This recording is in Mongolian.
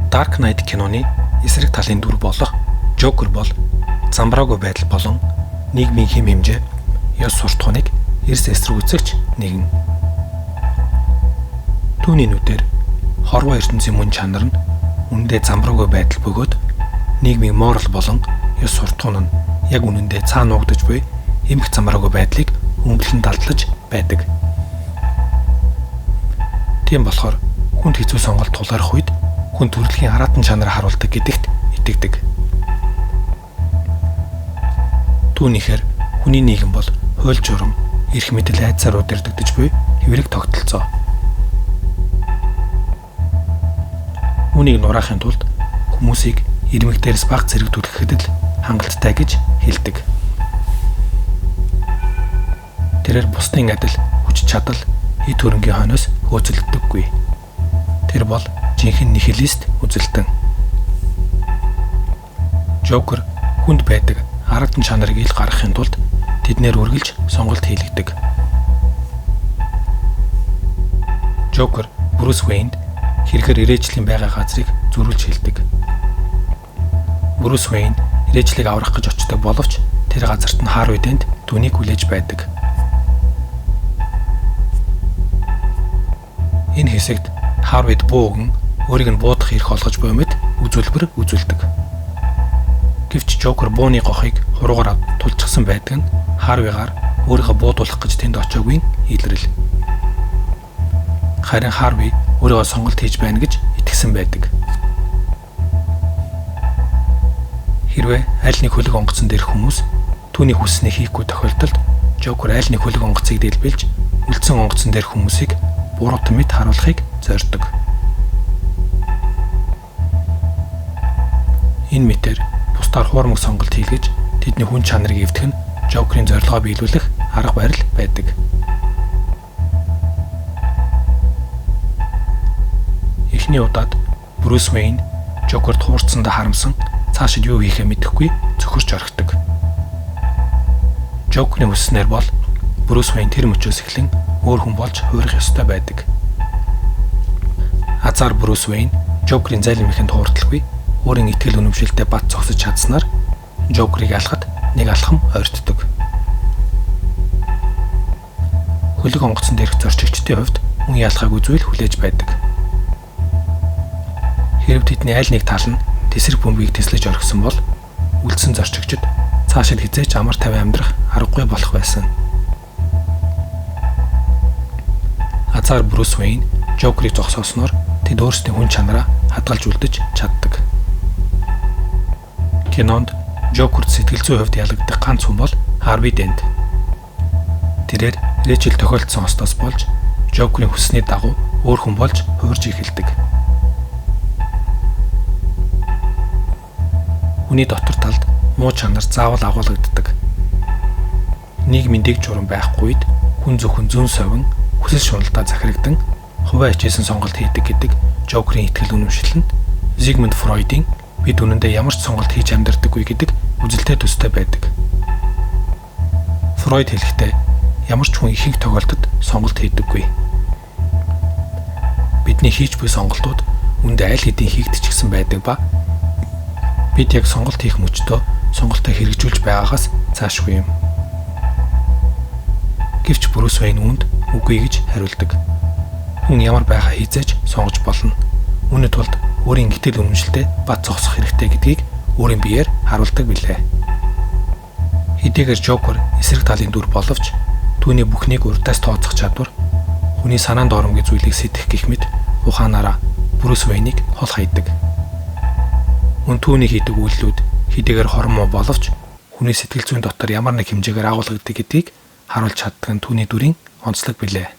Dark Knight киноны эсрэг талын дүр болох Joker бол замбраагүй байдал болон нийгмийн хэм хэмжээ, ёс суртахууныг эрс эсрэгцэгч нэгэн. Түүний нүдээр хорвоо ертөнцийн мөн чанар нь үнэндээ замбраагүй байдал бөгөөд нийгмийн морал болон ёс суртахуун нь яг үнэндээ цаана нуугдаж буй эмх замбраагүй байдлыг өмдлөн далдлаж байдаг. Тийм болохоор хүнд хэцүү сонголт тулгарх үед хүн төрөлхийн аратан чанар харуулдаг гэдэгт итгэдэг. Түүнийхээр хүний нийгэм бол хууль журам, эрх мэдэл айдсаар удирдагдаж буй хэврэг тогтолцоо. Үүнийг нураахын тулд хүмүүсийг ирмэг дээрс баг зэрэг түлхэхэд л хангалттай гэж хэлдэг. Тэрээр бусдын адил хүч чадал, эд хөрөнгийн хойноос хөөцөлддөггүй. Тэр бол жинхэнэ нихилист үзэлтэн. Joker хүнд байдаг аратан чанарыг ил гаргахын тулд тэднэр үргэлж сонголт хийлэгдэг. Joker Bruce Wayne хэрэгээр ирээчлийн байгаа газрыг зөрүүлж хэлдэг. Bruce Wayne ирээчлийг аврах гэж очдог боловч тэр газарт нь Harvey Dent түүнийг хүлээж байдаг. Энэ хэсэгт Harvey бууган өөрийг нь буудах эрх олгож буй мэт үзүүлбэр үзүүлдэг. Гэвч Joker бууны гохыг хуруугаар тулчихсан байдаг нь Harvey-гаар өөрийгөө буудуулах гэж тэнд очиагүй илрэл. Харин Harvey өөрийгөө сонголт хийж байна гэж итгэсэн байдаг. Хэрвээ аль нэг хөлөг онгоцон дээрх хүмүүс түүний хүсснийг хийхгүй тохиолдолд Joker аль нэг хөлөг онгоцыг дэлбэлж үлдсэн онгоцон дээрх хүмүүсийг буруутан мэт харуулахыг зорддог. Энэ мэтэр бусдаар хуурмаг сонголт хийлгэж тэдний хүн чанарыг эвдэх нь Joker-ийн зорилгоо биелүүлэх арга барил байдаг. Эхний удаад Bruce Wayne Joker-т хуурцсандаа харамсан цаашид юу хийхээ мэдэхгүй цөхөрч орхидог. Joker-ийн хүсснээр бол Bruce Wayne тэр мөчөөс эхлэн өөр хүн болж хуурах ёстой байдаг. Азар Bruce Wayne Joker-ийн залим ихэнд хуурдлахгүй өөрийн итгэл үнэмшилтэд бат зогсож чадсанаар Joker-ыг алхад нэг алхам ойртдог. Хөлөг онгоцон дээрх зорчигчдын хувьд мөн ялхааг үзвэл хүлээж байдаг. Хэрв тэдний аль нэг тал нь тесрэг бөмбөгийг тэслэж орхисон бол үлдсэн зорчигчид цаашид хизээч амар тавин амьдрах аргагүй болох байсан. Азар Bruce Wayne Joker-ыг зогсоосноор тэд өөрсдийн хүн чанараа хадгалж үлдэж чаддаг. Кинонд Joker-т сэтгэл зүйн хувьд ялагддаг ганц хүн бол Harvey Dent. Тэрээр Rachel тохиолдсон остоос болж Joker-ийн хүссний дагуу өөр хүн болж хуурж эхэлдэг. Хүний дотор талд муу чанар заавал агуулгаддаг. Нийгмийн дэг журам байхгүй үед хүн зөвхөн зүүн совин хүсэл шуналдаа захирагдан хувиа хичээсэн сонголт хийдэг гэдэг Joker-ийн итгэл үнэмшил нь Sigmund Freud-ийн бид үнэндээ ямар ч сонголт хийж амьдрдаггүй гэдэг үзэлтэй төстэй байдаг. Freud хэлэхдээ ямар ч хүн ихэнх тохиолдолд сонголт хийдэггүй. Бидний хийж буй сонголтууд үндэ аль хэдийн хийгдчихсэн байдаг ба бид яг сонголт хийх мөчтөө сонголтоо хэрэгжүүлж байгаагаас цаашгүй юм. Гэвч Bruce Wayne үүнд үгүй гэж хариулдаг. Хүн ямар байхаа хизээж сонгож болно. Үүний тулд өөрийн итгэл үнэмшилтэд бат зогсох хэрэгтэй гэдгийг өөрийн биеэр харуулдаг билээ. Хэдийгээр Joker эсрэг талын дүр боловч түүний бүхнийг урдаас тооцох чадвар, хүний санаанд оромгийн зүйлийг сэтгэх гэх мэт ухаанаараа Bruce Wayne-ыг хол хайдаг. Мөн түүний хийдэг үйлдэлүүд хэдийгээр хормоо боловч хүний сэтгэл зүйн дотор ямар нэг хэмжээгээр агуулгадаг гэдгийг харуулж чаддаг нь түүний дүрийн онцлог билээ.